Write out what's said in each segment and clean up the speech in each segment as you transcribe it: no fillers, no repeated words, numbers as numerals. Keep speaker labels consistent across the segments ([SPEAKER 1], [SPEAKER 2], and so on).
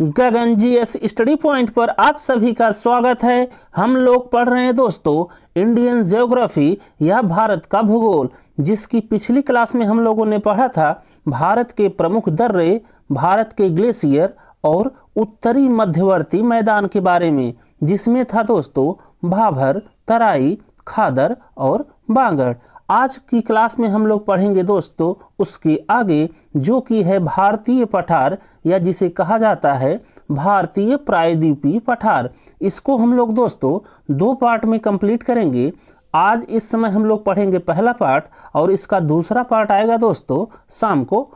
[SPEAKER 1] गगन GS study point पर आप सभी का स्वागत है। हम लोग पढ़ रहे हैं दोस्तों इंडियन ज्योग्राफी या भारत का भूगोल, जिसकी पिछली क्लास में हम लोगों ने पढ़ा था भारत के प्रमुख दर्रे, भारत के ग्लेशियर और उत्तरी मध्यवर्ती मैदान के बारे में, जिसमें था दोस्तों भाभर, तराई, खादर और बांगड़। आज की क्लास में हम लोग पढ़ेंगे दोस्तों उसके आगे, जो कि है भारतीय पठार या जिसे कहा जाता है भारतीय प्रायद्वीपीय पठार। इसको हम लोग दोस्तों दो पार्ट में कंप्लीट करेंगे। आज इस समय हम लोग पढ़ेंगे पहला पार्ट और इसका दूसरा पार्ट आएगा दोस्तों शाम को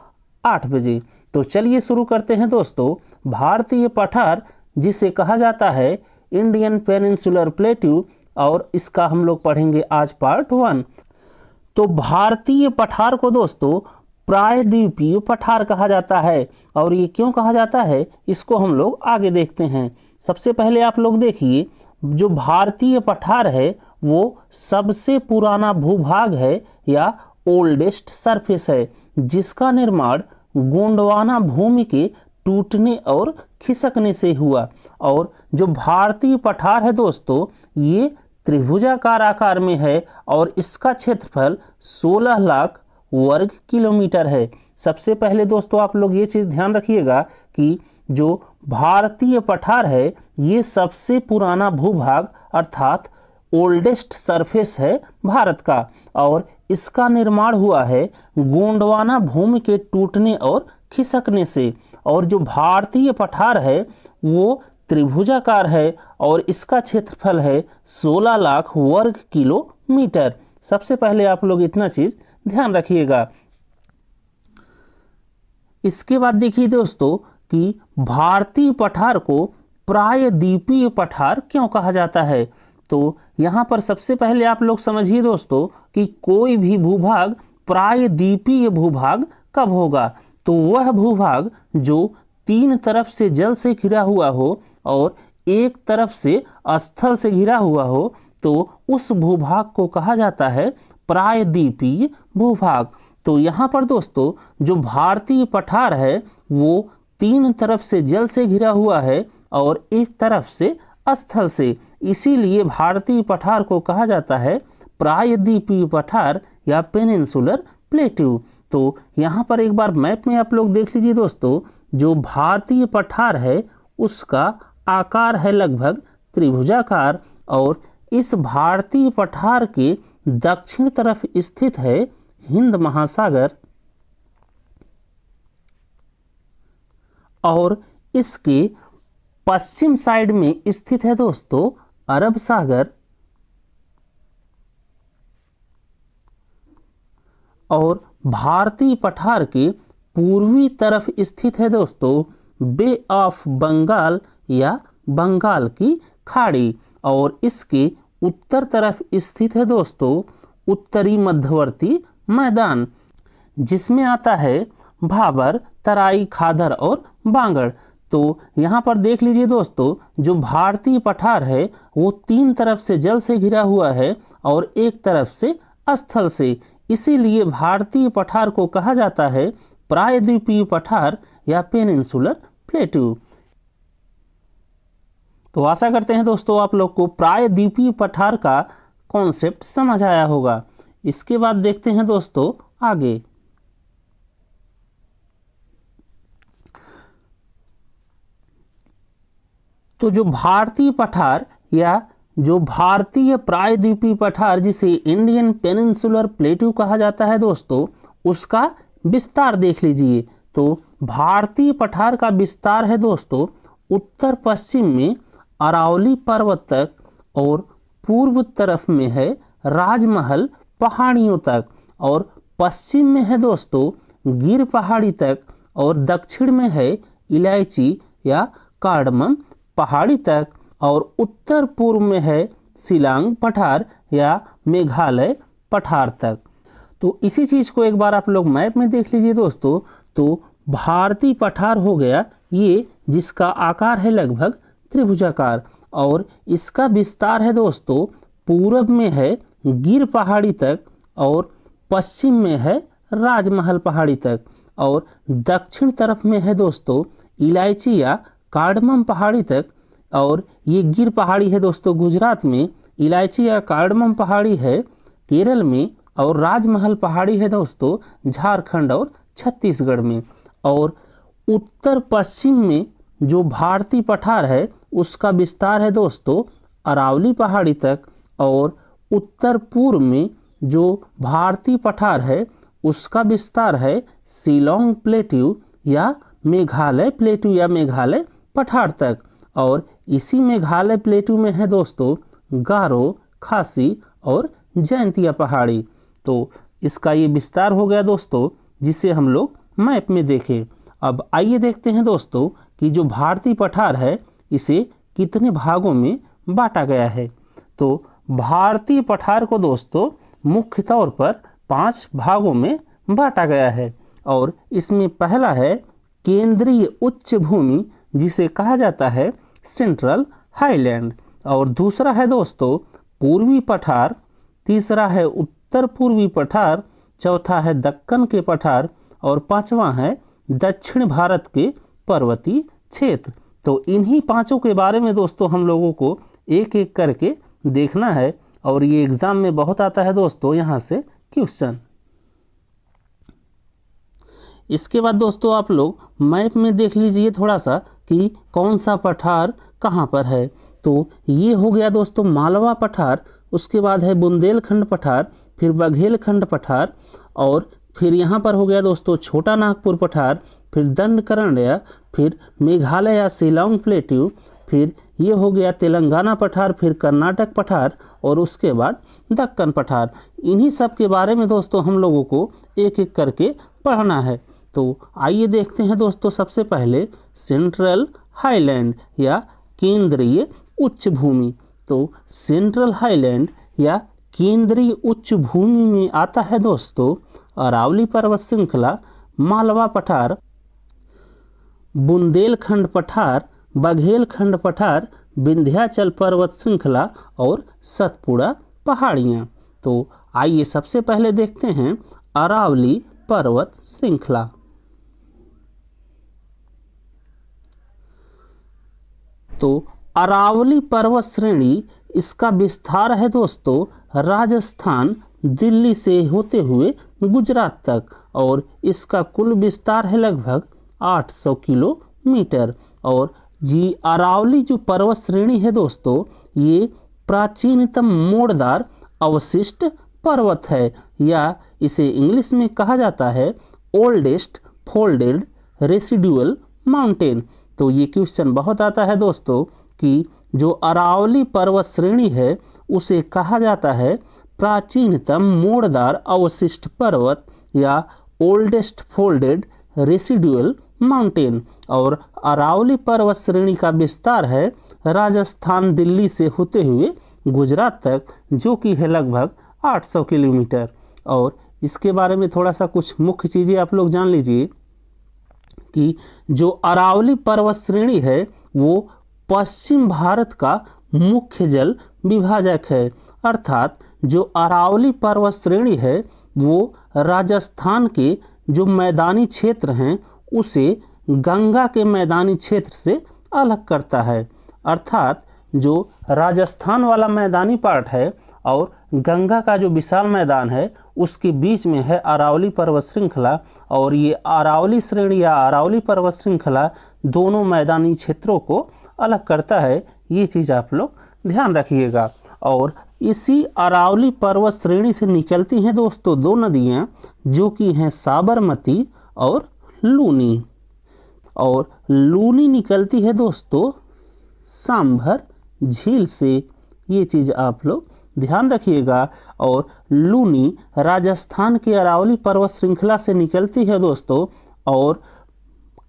[SPEAKER 1] 8 बजे। तो चलिए शुरू करते हैं दोस्तों। भारतीय पठार जिसे कहा जाता है इंडियन पेनिनसुलर प्लेट्यू, और इसका हम लोग पढ़ेंगे आज पार्ट 1। तो भारतीय पठार को दोस्तों प्रायद्वीपीय पठार कहा जाता है, और ये क्यों कहा जाता है इसको हम लोग आगे देखते हैं। सबसे पहले आप लोग देखिए, जो भारतीय पठार है वो सबसे पुराना भूभाग है या ओल्डेस्ट सरफेस है, जिसका निर्माण गोंडवाना भूमि के टूटने और खिसकने से हुआ। और जो भारतीय पठार है दोस्तों ये त्रिभुजाकार आकार में है और इसका क्षेत्रफल 16 लाख वर्ग किलोमीटर है। सबसे पहले दोस्तों आप लोग ये चीज़ ध्यान रखिएगा कि जो भारतीय पठार है ये सबसे पुराना भूभाग अर्थात ओल्डेस्ट सरफेस है भारत का, और इसका निर्माण हुआ है गोंडवाना भूमि के टूटने और खिसकने से। और जो भारतीय पठार है वो त्रिभुजाकार है और इसका क्षेत्रफल है 16 लाख वर्ग किलोमीटर। सबसे पहले आप लोग इतना चीज ध्यान रखिएगा। इसके बाद देखिए दोस्तों कि भारतीय पठार को प्रायद्वीपीय पठार क्यों कहा जाता है। तो यहाँ पर सबसे पहले आप लोग समझिए दोस्तों कि कोई भी भूभाग प्रायद्वीपीय भूभाग कब होगा। तो वह भूभाग जो 3 तरफ से जल से घिरा हुआ हो और एक तरफ से स्थल से घिरा हुआ हो, तो उस भूभाग को कहा जाता है प्रायद्वीपीय भूभाग। तो यहाँ पर दोस्तों जो भारतीय पठार है वो 3 तरफ से जल से घिरा हुआ है और एक तरफ से स्थल से, इसीलिए भारतीय पठार को कहा जाता है प्रायद्वीपीय पठार या पेनिनसुलर प्लेट्यू। तो यहाँ पर एक बार मैप में आप लोग देख लीजिए दोस्तों, जो भारतीय पठार है उसका आकार है लगभग त्रिभुजाकार, और इस भारतीय पठार के दक्षिण तरफ स्थित है हिंद महासागर, और इसके पश्चिम साइड में स्थित है दोस्तों अरब सागर, और भारतीय पठार के पूर्वी तरफ स्थित है दोस्तों बे ऑफ बंगाल या बंगाल की खाड़ी, और इसके उत्तर तरफ स्थित है दोस्तों उत्तरी मध्यवर्ती मैदान, जिसमें आता है भाबर, तराई, खादर और बांगड़। तो यहाँ पर देख लीजिए दोस्तों, जो भारतीय पठार है वो 3 तरफ से जल से घिरा हुआ है और एक तरफ से स्थल से, इसीलिए भारतीय पठार को कहा जाता है प्रायद्वीपीय पठार या पेनिनसुलर प्लेट्यू। तो आशा करते हैं दोस्तों आप लोग को प्रायद्वीपीय पठार का कॉन्सेप्ट समझ आया होगा। इसके बाद देखते हैं दोस्तों आगे। तो जो भारतीय पठार या जो भारतीय प्रायद्वीपीय पठार जिसे इंडियन पेनिनसुलर प्लेट्यू कहा जाता है दोस्तों, उसका विस्तार देख लीजिए। तो भारतीय पठार का विस्तार है दोस्तों उत्तर पश्चिम में अरावली पर्वत तक, और पूर्व तरफ में है राजमहल पहाड़ियों तक, और पश्चिम में है दोस्तों गिर पहाड़ी तक, और दक्षिण में है इलायची या कार्डमम पहाड़ी तक, और उत्तर पूर्व में है शिलांग पठार या मेघालय पठार तक। तो इसी चीज़ को एक बार आप लोग मैप में देख लीजिए दोस्तों। तो भारतीय पठार हो गया ये, जिसका आकार है लगभग त्रिभुजाकार, और इसका विस्तार है दोस्तों पूरब में है गिर पहाड़ी तक, और पश्चिम में है राजमहल पहाड़ी तक, और दक्षिण तरफ में है दोस्तों इलायची या कार्डमम पहाड़ी तक, और ये गिर पहाड़ी है दोस्तों गुजरात में, इलायची या कार्डमम पहाड़ी है केरल में, और राजमहल पहाड़ी है दोस्तों झारखंड और छत्तीसगढ़ में। और उत्तर पश्चिम में जो भारतीय पठार है उसका विस्तार है दोस्तों अरावली पहाड़ी तक, और उत्तर पूर्व में जो भारतीय पठार है उसका विस्तार है शिलोंग प्लेट्यू या मेघालय प्लेट्यू या मेघालय पठार तक। और इसी मेघालय प्लेट्यू में है दोस्तों गारो, खासी और जयंतिया पहाड़ी। तो इसका ये विस्तार हो गया दोस्तों जिसे हम लोग मैप में देखें। अब आइए देखते हैं दोस्तों कि जो भारतीय पठार है इसे कितने भागों में बांटा गया है। तो भारतीय पठार को दोस्तों मुख्य तौर पर 5 भागों में बांटा गया है, और इसमें पहला है केंद्रीय उच्च भूमि जिसे कहा जाता है सेंट्रल हाईलैंड, और दूसरा है दोस्तों पूर्वी पठार, तीसरा है उत्तर पूर्वी पठार, चौथा है दक्कन के पठार, और पांचवा है दक्षिण भारत के पर्वतीय क्षेत्र। तो इन्हीं पांचों के बारे में दोस्तों हम लोगों को एक एक करके देखना है, और ये एग्जाम में बहुत आता है दोस्तों यहाँ से क्वेश्चन। इसके बाद दोस्तों आप लोग मैप में देख लीजिए थोड़ा सा कि कौन सा पठार कहाँ पर है। तो ये हो गया दोस्तों मालवा पठार, उसके बाद है बुंदेलखंड पठार, फिर बघेलखंड पठार, और फिर यहाँ पर हो गया दोस्तों छोटा नागपुर पठार, फिर दंडकारण्य, फिर मेघालय या शिलोंग प्लेट्यू, फिर ये हो गया तेलंगाना पठार, फिर कर्नाटक पठार, और उसके बाद दक्कन पठार। इन्हीं सब के बारे में दोस्तों हम लोगों को एक एक करके पढ़ना है। तो आइए देखते हैं दोस्तों सबसे पहले सेंट्रल हाईलैंड या केंद्रीय उच्च भूमि। तो सेंट्रल हाईलैंड या केंद्रीय उच्च भूमि में आता है दोस्तों अरावली पर्वत श्रृंखला, मालवा पठार, बुंदेलखंड पठार, बघेलखंड पठार, विंध्याचल पर्वत श्रृंखला और सतपुड़ा पहाड़ियाँ। तो आइए सबसे पहले देखते हैं अरावली पर्वत श्रृंखला। तो अरावली पर्वत श्रेणी इसका विस्तार है दोस्तों राजस्थान दिल्ली से होते हुए गुजरात तक, और इसका कुल विस्तार है लगभग 800 किलोमीटर। और ये अरावली जो पर्वत श्रेणी है दोस्तों ये प्राचीनतम मोड़दार अवशिष्ट पर्वत है, या इसे इंग्लिश में कहा जाता है ओल्डेस्ट फोल्डेड रेसिडुअल माउंटेन। तो ये क्वेश्चन बहुत आता है दोस्तों कि जो अरावली पर्वत श्रेणी है उसे कहा जाता है प्राचीनतम मोड़दार अवशिष्ट पर्वत या ओल्डेस्ट फोल्डेड रेसिडुअल माउंटेन। और अरावली पर्वत श्रेणी का विस्तार है राजस्थान दिल्ली से होते हुए गुजरात तक, जो कि है लगभग 800 किलोमीटर। और इसके बारे में थोड़ा सा कुछ मुख्य चीज़ें आप लोग जान लीजिए कि जो अरावली पर्वत श्रेणी है वो पश्चिम भारत का मुख्य जल विभाजक है, अर्थात जो अरावली पर्वत श्रेणी है वो राजस्थान के जो मैदानी क्षेत्र हैं उसे गंगा के मैदानी क्षेत्र से अलग करता है। अर्थात जो राजस्थान वाला मैदानी पार्ट है और गंगा का जो विशाल मैदान है उसके बीच में है अरावली पर्वत श्रृंखला, और ये अरावली श्रेणी या अरावली पर्वत श्रृंखला दोनों मैदानी क्षेत्रों को अलग करता है। ये चीज़ आप लोग ध्यान रखिएगा। और इसी अरावली पर्वत श्रेणी से निकलती हैं दोस्तों दो नदियाँ जो कि हैं साबरमती और लूनी, और लूनी निकलती है दोस्तों सांभर झील से। ये चीज़ आप लोग ध्यान रखिएगा। और लूनी राजस्थान की अरावली पर्वत श्रृंखला से निकलती है दोस्तों, और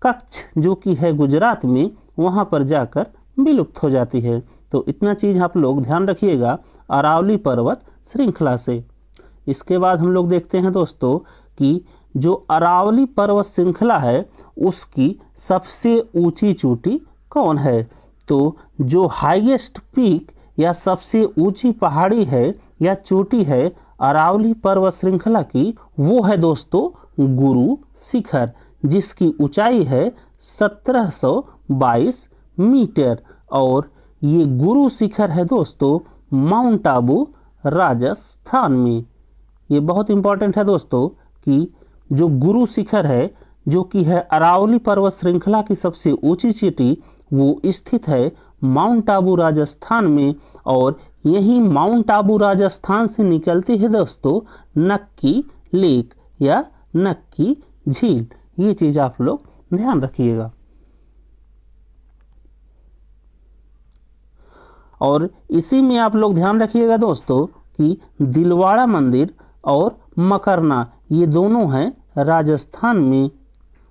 [SPEAKER 1] कच्छ जो कि है गुजरात में वहाँ पर जाकर विलुप्त हो जाती है। तो इतना चीज़ आप लोग ध्यान रखिएगा अरावली पर्वत श्रृंखला से। इसके बाद हम लोग देखते हैं दोस्तों कि जो अरावली पर्वत श्रृंखला है उसकी सबसे ऊंची चोटी कौन है। तो जो हाईएस्ट पीक या सबसे ऊंची पहाड़ी है या चोटी है अरावली पर्वत श्रृंखला की, वो है दोस्तों गुरु शिखर, जिसकी ऊंचाई है 1722 मीटर। और ये गुरु शिखर है दोस्तों माउंट आबू राजस्थान में। ये बहुत इंपॉर्टेंट है दोस्तों कि जो गुरु शिखर है जो कि है अरावली पर्वत श्रृंखला की सबसे ऊंची चोटी, वो स्थित है माउंट आबू राजस्थान में। और यही माउंट आबू राजस्थान से निकलती है दोस्तों नक्की लेक या नक्की झील। ये चीज आप लोग ध्यान रखिएगा। और इसी में आप लोग ध्यान रखिएगा दोस्तों कि दिलवाड़ा मंदिर और मकरना ये दोनों हैं राजस्थान में।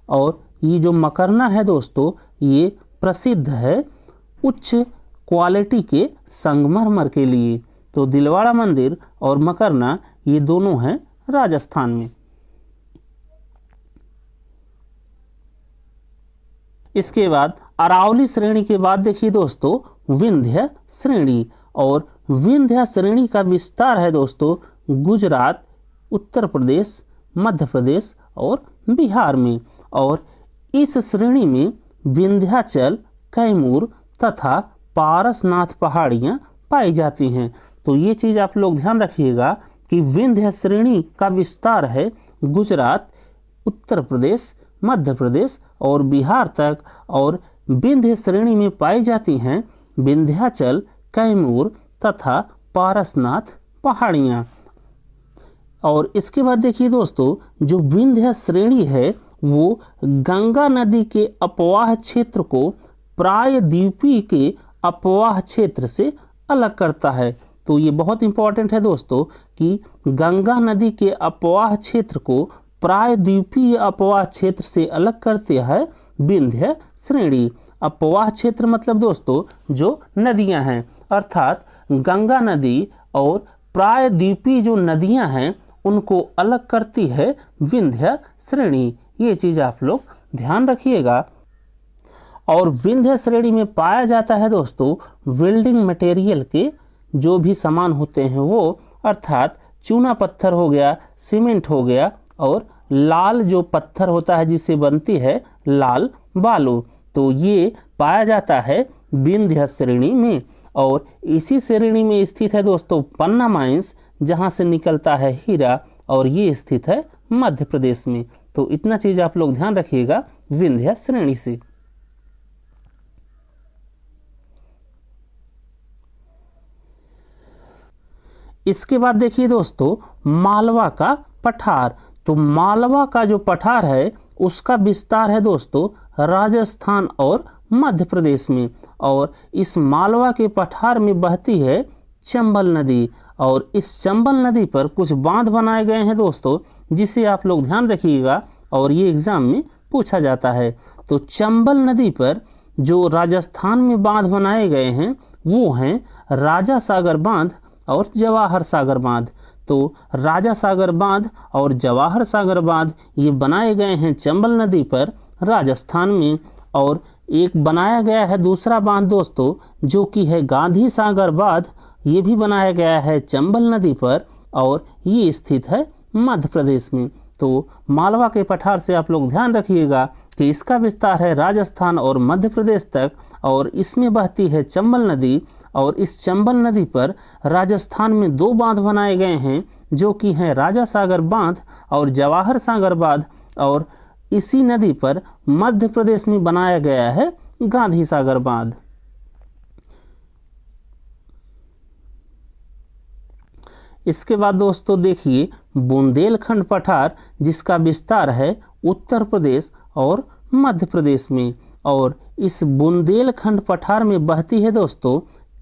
[SPEAKER 1] और ये जो मकरना है दोस्तों ये प्रसिद्ध है उच्च क्वालिटी के संगमरमर के लिए। तो दिलवाड़ा मंदिर और मकरना ये दोनों हैं राजस्थान में। इसके बाद अरावली श्रेणी के बाद देखिए दोस्तों विंध्य श्रेणी। और विंध्य श्रेणी का विस्तार है दोस्तों गुजरात, उत्तर प्रदेश, मध्य प्रदेश और बिहार में। और इस श्रेणी में विंध्याचल, कैमूर तथा पारसनाथ पहाड़ियाँ पाई जाती हैं। तो ये चीज़ आप लोग ध्यान रखिएगा कि विंध्य श्रेणी का विस्तार है गुजरात, उत्तर प्रदेश, मध्य प्रदेश और बिहार तक। और विंध्य श्रेणी में पाई जाती हैं विंध्याचल, कैमूर तथा पारसनाथ पहाड़ियाँ। और इसके बाद देखिए दोस्तों जो विंध्य श्रेणी है वो गंगा नदी के अपवाह क्षेत्र को प्रायद्वीपीय के अपवाह क्षेत्र से अलग करता है। तो ये बहुत इंपॉर्टेंट है दोस्तों कि गंगा नदी के अपवाह क्षेत्र को प्रायद्वीपीय अपवाह क्षेत्र से अलग करते हैं विंध्य श्रेणी। अपवाह क्षेत्र मतलब दोस्तों जो नदियां हैं, अर्थात गंगा नदी और प्रायद्वीपीय जो नदियां हैं उनको अलग करती है विंध्य श्रेणी। ये चीज़ आप लोग ध्यान रखिएगा। और विंध्य श्रेणी में पाया जाता है दोस्तों बिल्डिंग मटेरियल के जो भी सामान होते हैं वो, अर्थात चूना पत्थर हो गया, सीमेंट हो गया और लाल जो पत्थर होता है जिससे बनती है लाल बालू। तो ये पाया जाता है विंध्य श्रेणी में। और इसी श्रेणी में स्थित है दोस्तों पन्ना माइंस जहाँ से निकलता है हीरा, और ये स्थित है मध्य प्रदेश में। तो इतना चीज़ आप लोग ध्यान रखिएगा विंध्य श्रेणी से। इसके बाद देखिए दोस्तों मालवा का पठार। तो मालवा का जो पठार है उसका विस्तार है दोस्तों राजस्थान और मध्य प्रदेश में। और इस मालवा के पठार में बहती है चंबल नदी। और इस चंबल नदी पर कुछ बांध बनाए गए हैं दोस्तों जिसे आप लोग ध्यान रखिएगा और ये एग्जाम में पूछा जाता है। तो चंबल नदी पर जो राजस्थान में बांध बनाए गए हैं वो हैं राजा सागर बांध और जवाहर सागर बांध। तो राजा सागर बांध और जवाहर सागर बांध ये बनाए गए हैं चंबल नदी पर राजस्थान में। और एक बनाया गया है दूसरा बांध दोस्तों जो कि है गांधी सागर बांध, ये भी बनाया गया है चंबल नदी पर और ये स्थित है मध्य प्रदेश में। तो मालवा के पठार से आप लोग ध्यान रखिएगा कि इसका विस्तार है राजस्थान और मध्य प्रदेश तक और इसमें बहती है चंबल नदी। और इस चंबल नदी पर राजस्थान में दो बांध बनाए गए हैं जो कि हैं राजा सागर बांध और जवाहर सागर बांध। और इसी नदी पर मध्य प्रदेश में बनाया गया है गांधी सागर बांध। इसके बाद दोस्तों देखिए बुंदेलखंड पठार जिसका विस्तार है उत्तर प्रदेश और मध्य प्रदेश में। और इस बुंदेलखंड पठार में बहती है दोस्तों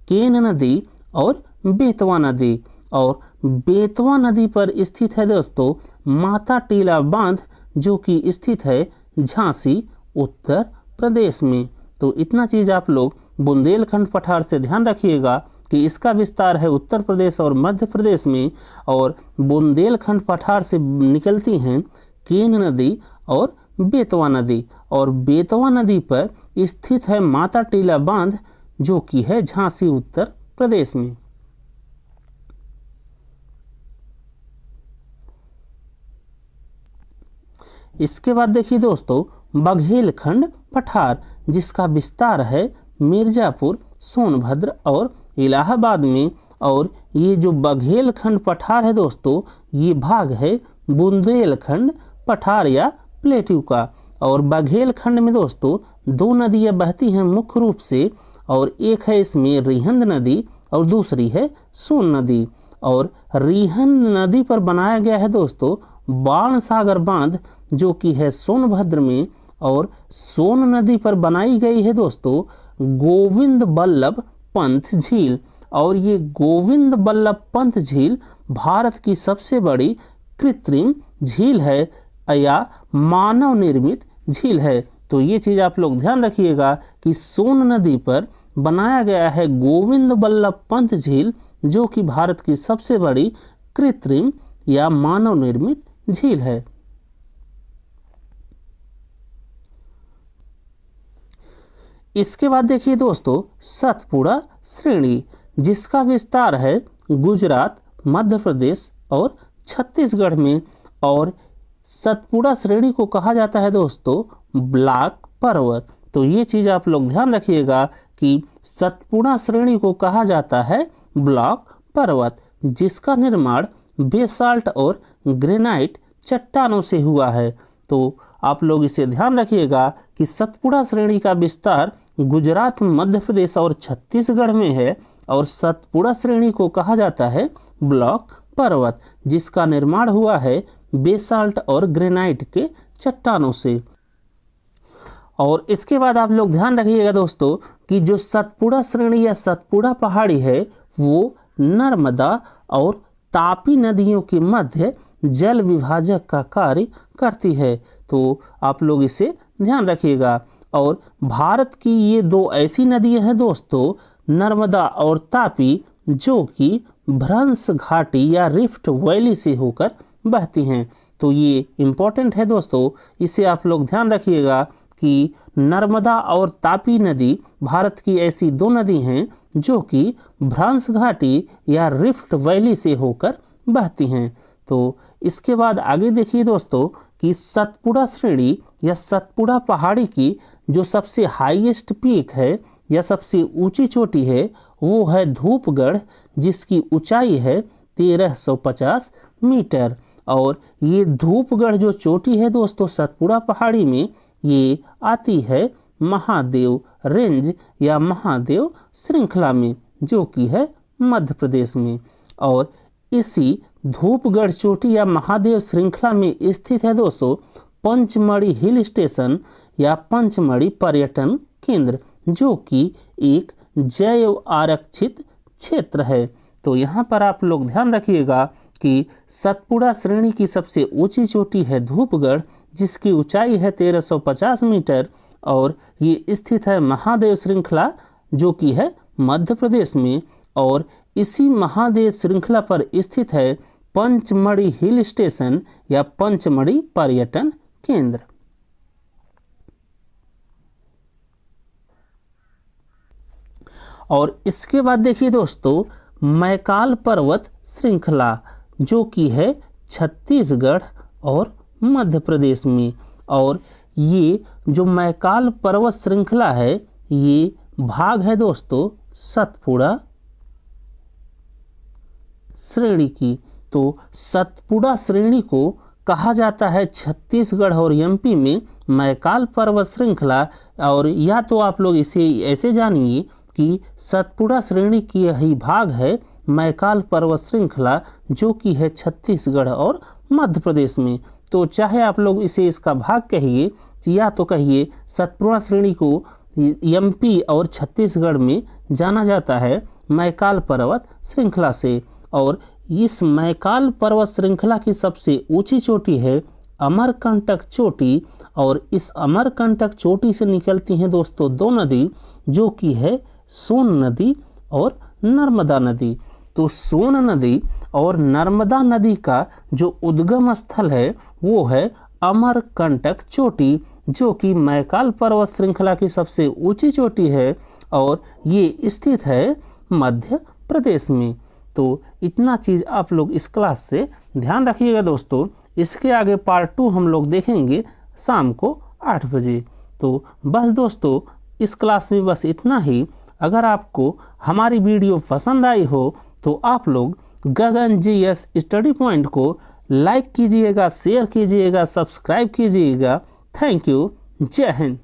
[SPEAKER 1] केन नदी और बेतवा नदी। और बेतवा नदी पर स्थित है दोस्तों माता टीला बांध जो कि स्थित है झांसी उत्तर प्रदेश में। तो इतना चीज़ आप लोग बुंदेलखंड पठार से ध्यान रखिएगा कि इसका विस्तार है उत्तर प्रदेश और मध्य प्रदेश में। और बुंदेलखंड पठार से निकलती हैं केन नदी और बेतवा नदी। और बेतवा नदी पर स्थित है माता टीला बांध जो कि है झांसी उत्तर प्रदेश में। इसके बाद देखिए दोस्तों बघेलखंड पठार जिसका विस्तार है मिर्ज़ापुर, सोनभद्र और इलाहाबाद में। और ये जो बघेलखंड पठार है दोस्तों, ये भाग है बुंदेलखंड पठार या प्लेट्यू का। और बघेलखंड में दोस्तों दो नदियाँ बहती हैं मुख्य रूप से, और एक है इसमें रिहंद नदी और दूसरी है सोन नदी। और रिहंद नदी पर बनाया गया है दोस्तों बाणसागर बांध, जो कि है सोनभद्र में। और सोन नदी पर बनाई गई है दोस्तों गोविंद बल्लभ पंत झील। और ये गोविंद बल्लभ पंत झील भारत की सबसे बड़ी कृत्रिम झील है या मानव निर्मित झील है। तो ये चीज़ आप लोग ध्यान रखिएगा कि सोन नदी पर बनाया गया है गोविंद बल्लभ पंत झील, जो कि भारत की सबसे बड़ी कृत्रिम या मानव निर्मित झील है। इसके बाद देखिए दोस्तों सतपुड़ा श्रेणी, जिसका विस्तार है गुजरात, मध्य प्रदेश और छत्तीसगढ़ में। और सतपुड़ा श्रेणी को कहा जाता है दोस्तों ब्लॉक पर्वत। तो ये चीज़ आप लोग ध्यान रखिएगा कि सतपुड़ा श्रेणी को कहा जाता है ब्लॉक पर्वत, जिसका निर्माण बेसाल्ट और ग्रेनाइट चट्टानों से हुआ है। तो आप लोग इसे ध्यान रखिएगा कि सतपुड़ा श्रेणी का विस्तार गुजरात, मध्य प्रदेश और छत्तीसगढ़ में है। और सतपुड़ा श्रेणी को कहा जाता है ब्लॉक पर्वत, जिसका निर्माण हुआ है बेसाल्ट और ग्रेनाइट के चट्टानों से। और इसके बाद आप लोग ध्यान रखिएगा दोस्तों कि जो सतपुड़ा श्रेणी या सतपुड़ा पहाड़ी है वो नर्मदा और तापी नदियों के मध्य जल विभाजक का कार्य करती है। तो आप लोग इसे ध्यान रखिएगा। और भारत की ये दो ऐसी नदियां हैं दोस्तों, नर्मदा और तापी, जो कि भ्रंश घाटी या रिफ्ट वैली से होकर बहती हैं। तो ये इम्पोर्टेंट है दोस्तों, इसे आप लोग ध्यान रखिएगा कि नर्मदा और तापी नदी भारत की ऐसी दो नदी हैं जो कि भ्रंश घाटी या रिफ्ट वैली से होकर बहती हैं। तो इसके बाद आगे देखिए दोस्तों कि सतपुड़ा श्रेणी या सतपुड़ा पहाड़ी की जो सबसे हाईएस्ट पीक है या सबसे ऊंची चोटी है वो है धूपगढ़, जिसकी ऊंचाई है 1350 मीटर। और ये धूपगढ़ जो चोटी है दोस्तों सतपुड़ा पहाड़ी में, ये आती है महादेव रेंज या महादेव श्रृंखला में, जो कि है मध्य प्रदेश में। और इसी धूपगढ़ चोटी या महादेव श्रृंखला में स्थित है दोस्तों पंचमढ़ी हिल स्टेशन या पंचमढ़ी पर्यटन केंद्र, जो कि एक जैव आरक्षित क्षेत्र है। तो यहाँ पर आप लोग ध्यान रखिएगा कि सतपुड़ा श्रेणी की सबसे ऊंची चोटी है धूपगढ़, जिसकी ऊंचाई है 1350 मीटर। और ये स्थित है महादेव श्रृंखला, जो कि है मध्य प्रदेश में। और इसी महादेव श्रृंखला पर स्थित है पंचमढ़ी हिल स्टेशन या पंचमढ़ी पर्यटन केंद्र। और इसके बाद देखिए दोस्तों मैकाल पर्वत श्रृंखला, जो कि है छत्तीसगढ़ और मध्य प्रदेश में। और ये जो मैकाल पर्वत श्रृंखला है ये भाग है दोस्तों सतपुड़ा श्रेणी की। तो सतपुड़ा श्रेणी को कहा जाता है छत्तीसगढ़ और एमपी में मैकाल पर्वत श्रृंखला। और या तो आप लोग इसे ऐसे जानिए कि सतपुड़ा श्रेणी की यही भाग है मैकाल पर्वत श्रृंखला, जो कि है छत्तीसगढ़ और मध्य प्रदेश में। तो चाहे आप लोग इसे इसका भाग कहिए या तो कहिए सतपुड़ा श्रेणी को एमपी और छत्तीसगढ़ में जाना जाता है मैकाल पर्वत श्रृंखला से। और इस मैकाल पर्वत श्रृंखला की सबसे ऊंची चोटी है अमरकंटक चोटी। और इस अमरकंटक चोटी से निकलती हैं दोस्तों दो नदी, जो कि है सोन नदी और नर्मदा नदी। तो सोन नदी और नर्मदा नदी का जो उद्गम स्थल है वो है अमरकंटक चोटी, जो कि मैकाल पर्वत श्रृंखला की सबसे ऊंची चोटी है और ये स्थित है मध्य प्रदेश में। तो इतना चीज़ आप लोग इस क्लास से ध्यान रखिएगा दोस्तों। इसके आगे पार्ट 2 हम लोग देखेंगे शाम को 8 बजे। तो बस दोस्तों इस क्लास में बस इतना ही। अगर आपको हमारी वीडियो पसंद आई हो तो आप लोग गगन जीएस स्टडी पॉइंट को लाइक कीजिएगा, शेयर कीजिएगा, सब्सक्राइब कीजिएगा। Thank you. जय हिंद।